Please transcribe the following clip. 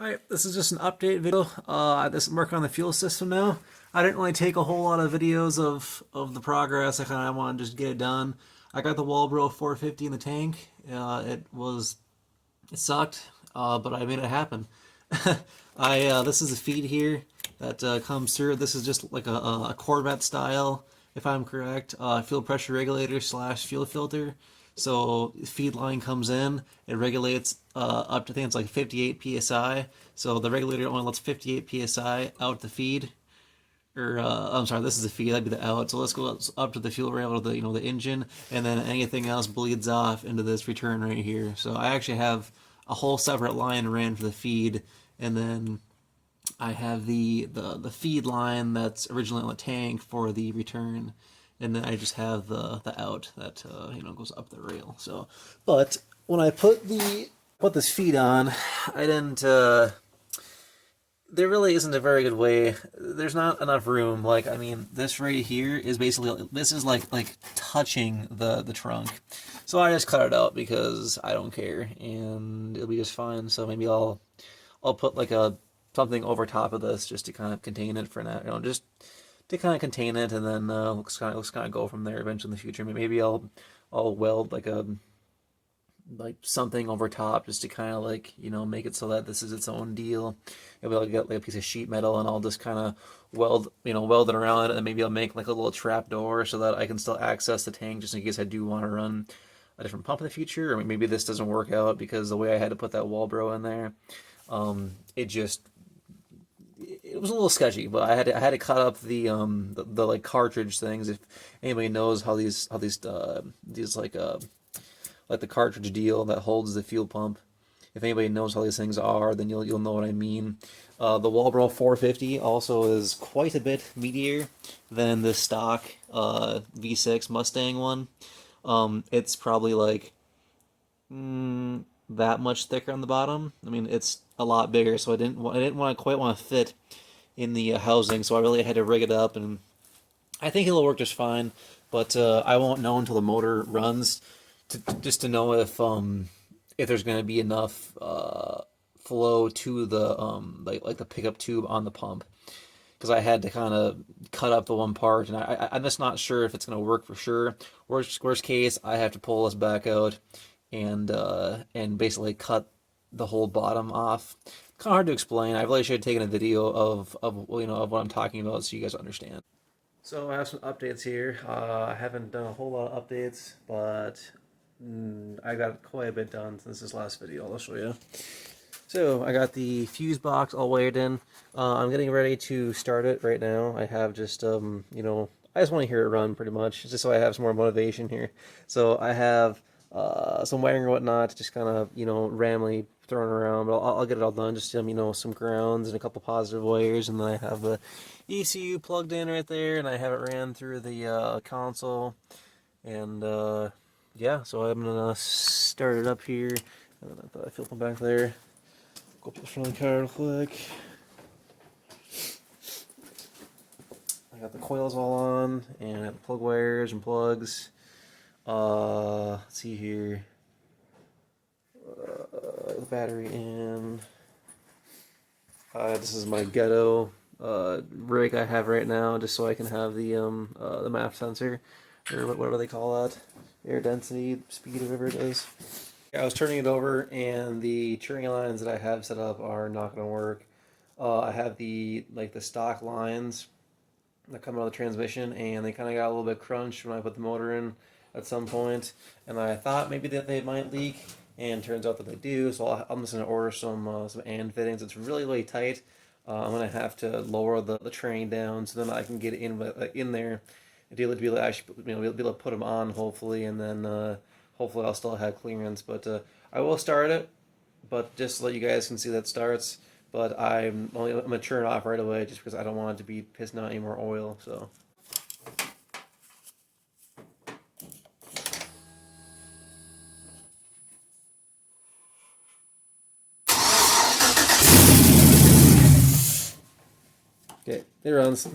Alright, this is just an update video. I'm working on the fuel system now. I didn't really take a whole lot of videos of the progress. I kind of want to just get it done. I got the Walbro 450 in the tank. It sucked, but I made it happen. This is a feed here that comes through. This is just like a Corvette style, if I'm correct, fuel pressure regulator slash fuel filter. So feed line comes in, it regulates up to, I think it's like 58 psi. So the regulator only lets 58 psi out the feed. Or I'm sorry, this is the feed, that'd be the out. So let's go up to the fuel rail, or the engine, and then anything else bleeds off into this return right here. So I actually have a whole separate line ran for the feed, and then I have the feed line that's originally on the tank for the return, and then I just have the out that goes up the rail. So, but when I put this feed on, I didn't. There really isn't a very good way. There's not enough room. Like, I mean, this right here is basically, this is like touching the trunk. So I just cut it out because I don't care, and it'll be just fine. So maybe I'll put like something over top of this just to kind of contain it for now. Just to kind of contain it, and then let's kind of go from there eventually in the future. Maybe I'll weld like something over top just to kind of make it so that this is its own deal. Maybe I'll get like a piece of sheet metal and I'll just kind of weld it around it, and maybe I'll make like a little trap door so that I can still access the tank just in case I do want to run a different pump in the future. Or maybe this doesn't work out because the way I had to put that Walbro in there, it was a little sketchy. But I had to cut up the like cartridge things. If anybody knows how these like the cartridge deal that holds the fuel pump, if anybody knows how these things are, then you'll know what I mean. The Walbro 450 also is quite a bit meatier than the stock V6 Mustang one. It's probably like that much thicker on the bottom. I mean, it's a lot bigger, so I didn't quite want to fit in the housing, so I really had to rig it up, and I think it'll work just fine. But I won't know until the motor runs just to know if there's going to be enough flow to the like the pickup tube on the pump, because I had to kind of cut up the one part, and I'm just not sure if it's going to work for sure. Worst case, I have to pull this back out and basically cut the whole bottom off. Kind of hard to explain. I really should have taken a video of what I'm talking about so you guys understand. So I have some updates here. I haven't done a whole lot of updates, but I got quite a bit done since this last video. I'll show you. So I got the fuse box all wired in. I'm getting ready to start it right now. I have just I just want to hear it run pretty much, just so I have some more motivation here. So I have some wiring and whatnot, just kind of randomly thrown around, but I'll get it all done. Just some grounds and a couple positive wires, and then I have the ECU plugged in right there, and I have it ran through the console, and yeah, so I'm gonna start it up here. And then I feel them back there. Go up to the front of the car real quick. I got the coils all on, and I have the plug wires and plugs. Let's see here. The battery in. This is my ghetto rig I have right now, just so I can have the MAF sensor, or whatever they call that. Air density, speed, whatever it is. I was turning it over, and the turning lines that I have set up are not going to work. I have the stock lines that come out of the transmission, and they kind of got a little bit crunched when I put the motor in at some point, and I thought maybe that they might leak, and turns out that they do. So I'm just going to order some and fittings. It's really tight. I'm going to have to lower the train down so then I can get in there. Be able to actually, be able to put them on, hopefully, and then hopefully I'll still have clearance. But I will start it, but just so that you guys can see that starts. But I'm gonna turn it off right away just because I don't want it to be pissing out any more oil. So. Okay, it runs.